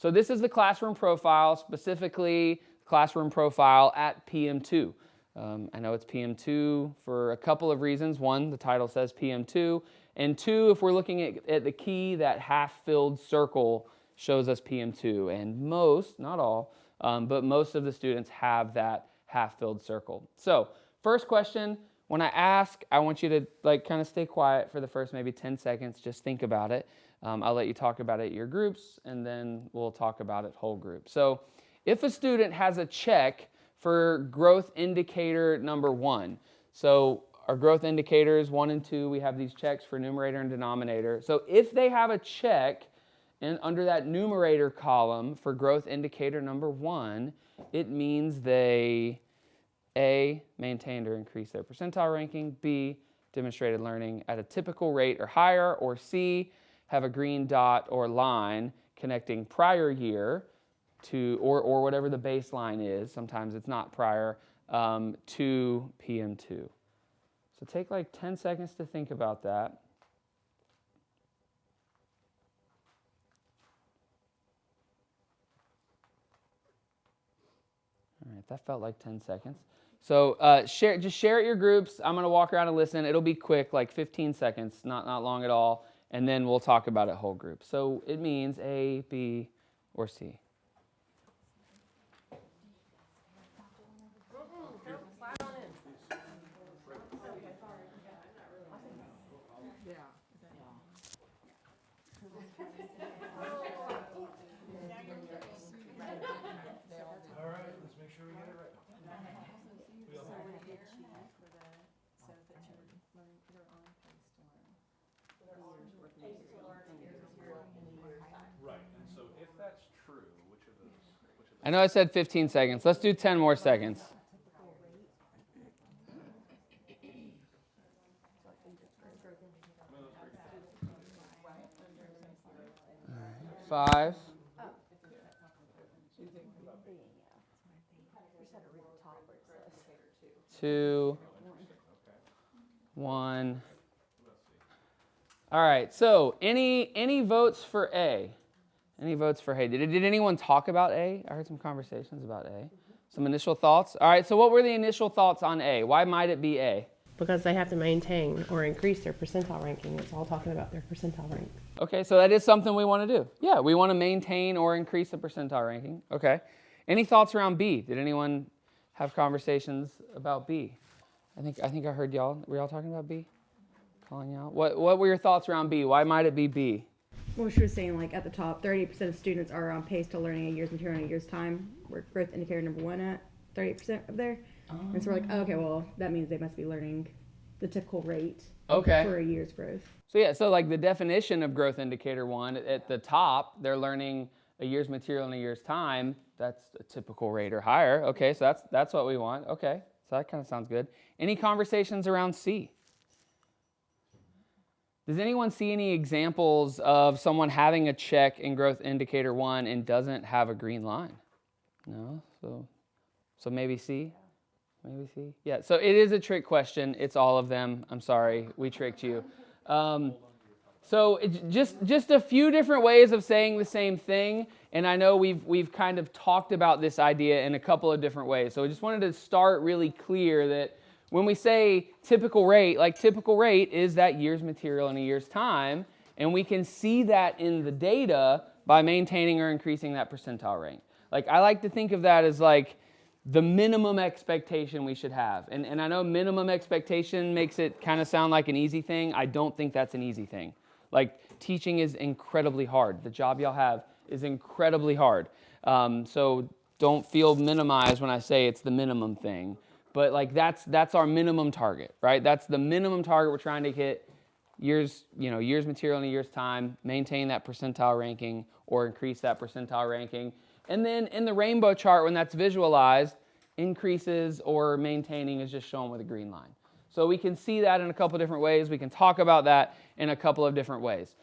So this is the classroom profile, specifically classroom profile at PM2. I know it's PM2 for a couple of reasons. One, the title says PM2. And two, if we're looking at the key, that half-filled circle shows us PM2. And most, not all, but most of the students have that half-filled circle. So first question, when I ask, I want you to kind of stay quiet for the first maybe 10 seconds. Just think about it. I'll let you talk about it at your groups, and then we'll talk about it whole group. So if a student has a check for growth indicator number 1, so our growth indicators 1 and 2, we have these checks for numerator and denominator. So if they have a check under that numerator column for growth indicator number 1, it means they A, maintained or increased their percentile ranking, B, demonstrated learning at a typical rate or higher, or C, have a green dot or line connecting prior year to, or whatever the baseline is, sometimes it's not prior, to PM2. So take like 10 seconds to think about that. All right, that felt like 10 seconds. So just share at your groups. I'm going to walk around and listen. It'll be quick, like 15 seconds, not long at all. And then we'll talk about it whole group. So it means A, B, or C. All right, let's make sure we get it right. Right, and so if that's true, which of those? I know I said 15 seconds. Let's do 10 more seconds. 5, 2, 1. All right, so any votes for A? Any votes for A? Did anyone talk about A? I heard some conversations about A. Some initial thoughts? All right, so what were the initial thoughts on A? Why might it be A? Because they have to maintain or increase their percentile ranking. It's all talking about their percentile rank. Okay, so that is something we want to do. Yeah, we want to maintain or increase the percentile ranking. Okay. Any thoughts around B? Did anyone have conversations about B? I think I heard y'all. Were y'all talking about B? Calling out. What were your thoughts around B? Why might it be B? Well, she was saying, like, at the top, 30% of students are on pace to learning a year's material in a year's time. We're growth indicator number 1 at 38% up there. And so we're like, oh, okay, well, that means they must be learning the typical rate for a year's growth. So yeah, so like the definition of growth indicator 1, at the top, they're learning a year's material in a year's time. That's a typical rate or higher. Okay, so that's what we want. Okay, so that kind of sounds good. Any conversations around C? Does anyone see any examples of someone having a check in growth indicator 1 and doesn't have a green line? No? So maybe C? Maybe C? Yeah, so it is a trick question. It's all of them. I'm sorry, we tricked you. So it's just a few different ways of saying the same thing, and I know we've kind of talked about this idea in a couple of different ways. So I just wanted to start really clear that when we say typical rate, like typical rate is that year's material in a year's time, and we can see that in the data by maintaining or increasing that percentile rank. Like I like to think of that as like the minimum expectation we should have. And I know minimum expectation makes it kind of sound like an easy thing. I don't think that's an easy thing. Like teaching is incredibly hard. The job y'all have is incredibly hard. So don't feel minimized when I say it's the minimum thing. But like that's our minimum target, right? That's the minimum target we're trying to hit. Years material in a year's time, maintain that percentile ranking or increase that percentile ranking. And then in the rainbow chart, when that's visualized, increases or maintaining is just shown with a green line. So we can see that in a couple different ways. We can talk about that in a couple of different ways.